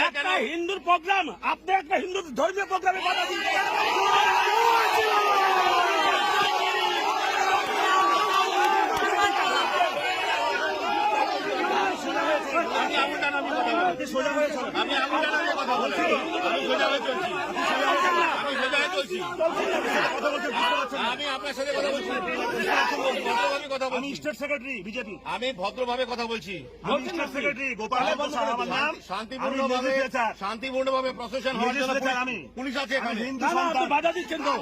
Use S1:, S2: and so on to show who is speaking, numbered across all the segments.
S1: একটা হিন্দুর প্রোগ্রাম, আপনি একটা হিন্দু ধর্মীয় প্রোগ্রামে বাধা দিচ্ছেন।
S2: আমি আপনার সাথে কথা বলছি, আমি স্টেট সেক্রেটারি বিজেপি। আমি ভদ্রভাবে কথা বলছি। আমি স্টেট সেক্রেটারি গোপাল আমার নাম। শান্তিপূর্ণভাবে প্রসেশন হওয়ার জন্য আমি পুলিশ আছে এখানে।
S1: বাধা দিচ্ছেন তো?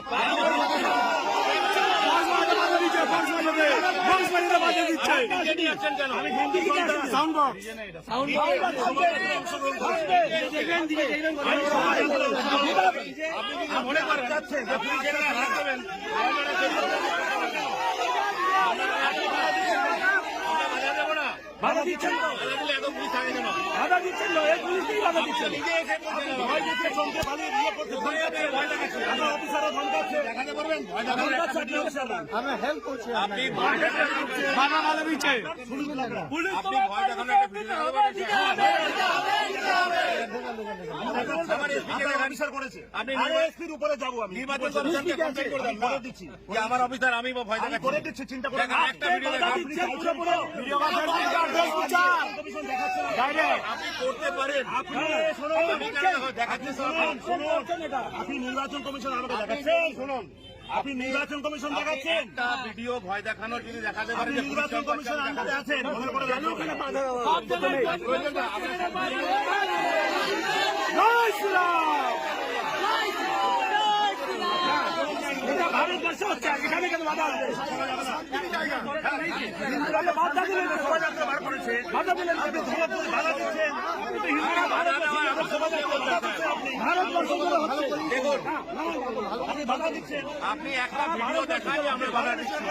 S2: মনে করেন যাচ্ছে
S1: বাধা দিচ্ছেন তো? বাধা দিচ্ছেন তো? এই পুলিশকেই বাধা দিচ্ছেন।
S3: আমরা হেল্প করছি।
S2: উপরে যাবো আমি আমার অফিসার, আমি ভয় করে দিচ্ছি। চিন্তা করে একটা ভিডিও আপনি করতে পারেন। আপনি নির্বাচন কমিশন আমাকে দেখাচ্ছেন। শুনুন, আপনি নির্বাচন কমিশন দেখাচ্ছেন। একটা ভিডিও ভয় দেখানোর যদি দেখাতে পারেন, নির্বাচন কমিশন আমাদের আছেন।
S1: ভারতবর্ষে হচ্ছে, এখানে কেন বাধা হবে?
S2: আপনি একটা ভিডিও দেখান, আমরা বাধা দিচ্ছি।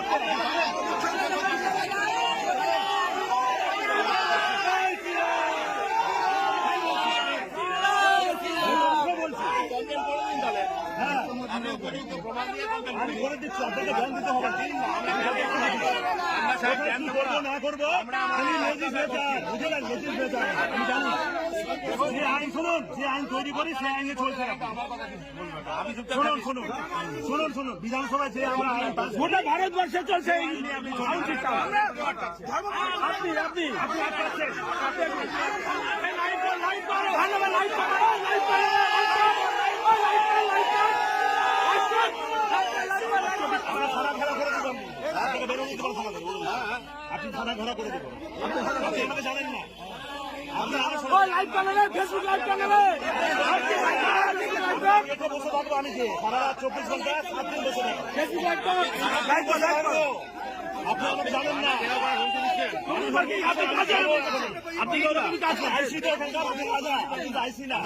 S2: আমি করে দিচ্ছি, আপনাকে ধ্যান দিতে হবে। না করবো আমি জানি। যে আইন শুনুন, যে আইন তৈরি করি সে আইনে চলছে। শুনুন শুনুন শুনুন শুনুন বিধানসভায় যে আমরা আইন
S1: গোটা ভারতবর্ষে চলছে এই আইন সিস্টেম। আপনি আপনি
S2: আপনি থানা ঘোরা করে দেবেন, আমাকে জানেন না।
S1: লাইভ চ্যানেলে, ফেসবুক লাইভ চ্যানেলে
S2: বসে থাকবো আমি যে সারা 24 ঘন্টা 7 দিন বসে থাকবো। আপনি আমাকে জানেন না।
S1: আপনি
S2: আইসি তো এখানকার, আপনি রাজা, আপনি আইসি না।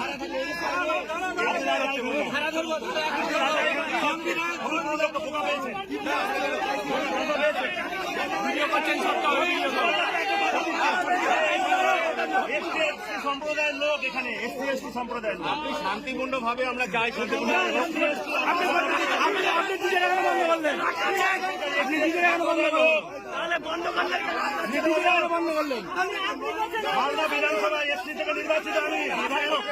S2: সম্প্রদায়ের লোক এখানে, এসসি এসটি সম্প্রদায়ের লোক। আপনি শান্তিপূর্ণ ভাবে আমরা চাই।
S1: আপনি নিজের এখানে বন্ধ করলেন, আপনি নিজের এখানে বন্ধ করলেন, তাহলে বন্ধ করলেন, নিজের এখানে বন্ধ করলেন।
S2: মালদা বিধানসভা এসসি থেকে নির্বাচিত আমি বিধায়ক।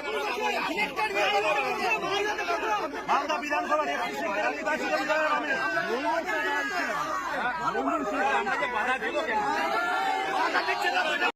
S2: মালদা বিধানসভার এসসি থেকে নির্বাচিত বিধায়ক আমি। বাধা দেবো কেন?